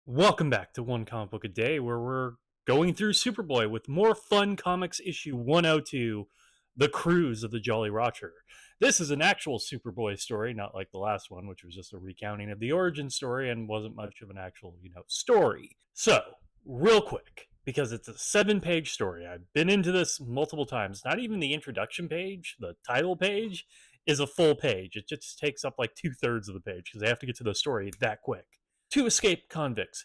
Welcome back to One Comic Book a Day, where we're going through Superboy with more Fun Comics issue 102, The Cruise of the Jolly Roger. This is an actual Superboy story, not like the last one, which was just a recounting of the origin story and wasn't much of an actual, story. So, real quick, because it's a 7-page story. I've been into this multiple times. Not even the introduction page, the title page, is a full page. It just takes up like 2/3 of the page because they have to get to the story that quick. Two escaped convicts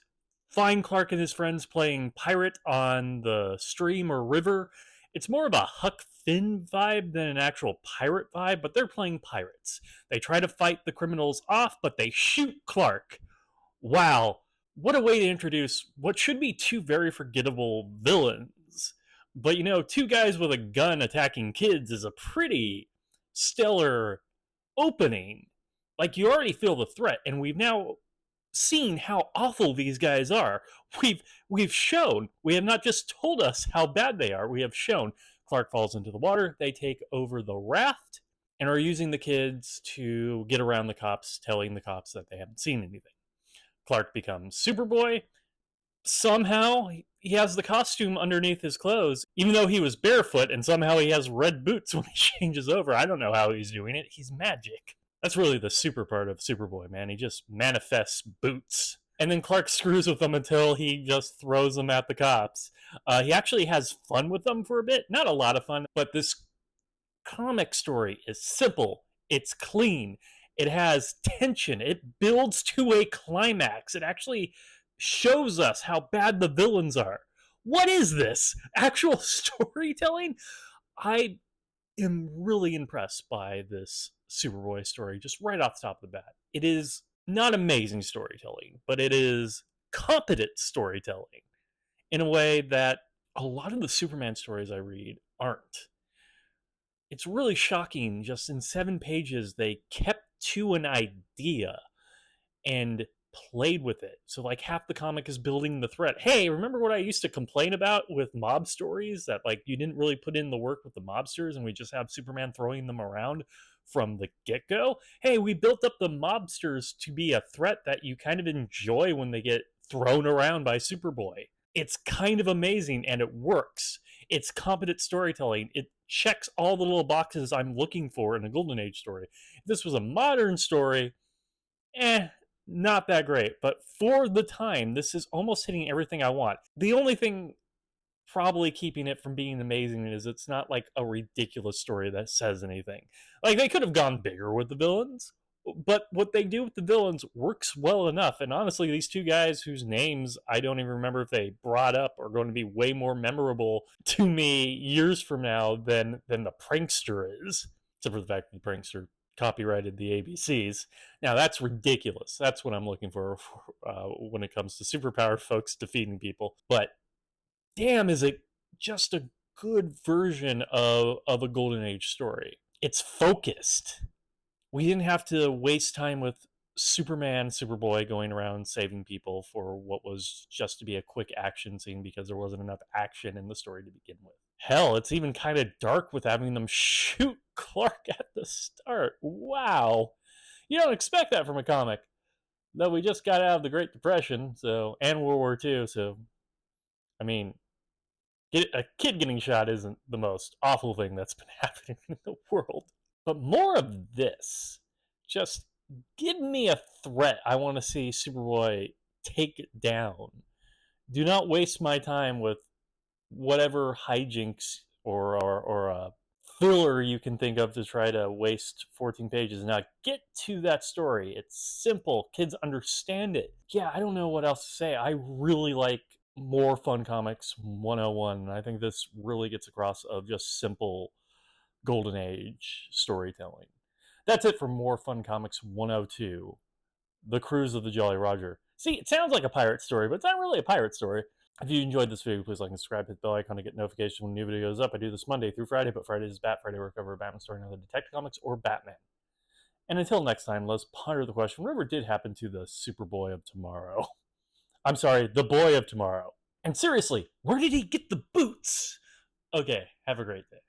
find Clark and his friends playing pirate on the stream or river. It's more of a Huck Finn vibe than an actual pirate vibe, but they're playing pirates. They try to fight the criminals off, but they shoot Clark. Wow, what a way to introduce what should be two very forgettable villains. But two guys with a gun attacking kids is a pretty stellar opening. Like, you already feel the threat, and we've now seen how awful these guys are. We've shown. We have not just told us how bad they are. We have shown. Clark falls into the water. They take over the raft and are using the kids to get around the cops, telling the cops that they haven't seen anything. Clark becomes Superboy. Somehow he has the costume underneath his clothes, even though he was barefoot, and somehow he has red boots when he changes over. I don't know how he's doing it. He's magic. That's really the super part of Superboy, man. He just manifests boots. And then Clark screws with them until he just throws them at the cops. He actually has fun with them for a bit. Not a lot of fun, but this comic story is simple. It's clean. It has tension. It builds to a climax. It actually shows us how bad the villains are. What is this? Actual storytelling? I am really impressed by this Superboy story, just right off the top of the bat. It is not amazing storytelling, but it is competent storytelling in a way that a lot of the Superman stories I read aren't. It's really shocking. Just in 7 pages, they kept to an idea and played with it. So like half the comic is building the threat. Hey, remember what I used to complain about with mob stories, that like you didn't really put in the work with the mobsters and we just have Superman throwing them around from the get-go? Hey, we built up the mobsters to be a threat that you kind of enjoy when they get thrown around by Superboy. It's kind of amazing, and it works. It's competent storytelling. It checks all the little boxes I'm looking for in a Golden Age story. If this was a modern story, not that great. But for the time, this is almost hitting everything I want. The only thing probably keeping it from being amazing is it's not like a ridiculous story that says anything. Like, they could have gone bigger with the villains, but what they do with the villains works well enough. And honestly, these two guys whose names I don't even remember if they brought up are going to be way more memorable to me years from now than the prankster is. Except for the fact that the prankster copyrighted the ABCs. Now, that's ridiculous. That's what I'm looking for when it comes to superpowered folks defeating people. But damn, is it just a good version of a Golden Age story. It's focused. We didn't have to waste time with Superman, Superboy going around saving people for what was just to be a quick action scene because there wasn't enough action in the story to begin with. Hell, it's even kind of dark with having them shoot Clark at the start. Wow. You don't expect that from a comic. Though we just got out of the Great Depression, and World War II, so I mean, a kid getting shot isn't the most awful thing that's been happening in the world. But more of this. Just give me a threat I want to see Superboy take it down. Do not waste my time with whatever hijinks or a filler you can think of to try to waste 14 pages. Now, get to that story. It's simple. Kids understand it. Yeah, I don't know what else to say. I really like more Fun Comics 101, and I think this really gets across of just simple Golden Age storytelling. That's it for more Fun Comics 102, The Cruise of the Jolly Roger. See, it sounds like a pirate story, but it's not really a pirate story. If you enjoyed this video, please like and subscribe, hit the bell icon to get notifications when a new video goes up. I do this Monday through Friday, but Friday is Bat Friday, where I cover a Batman story and other Detective Comics or Batman. And until next time, let's ponder the question, whatever did happen to the Superboy of tomorrow? I'm sorry, the boy of tomorrow. And seriously, where did he get the boots? Okay, have a great day.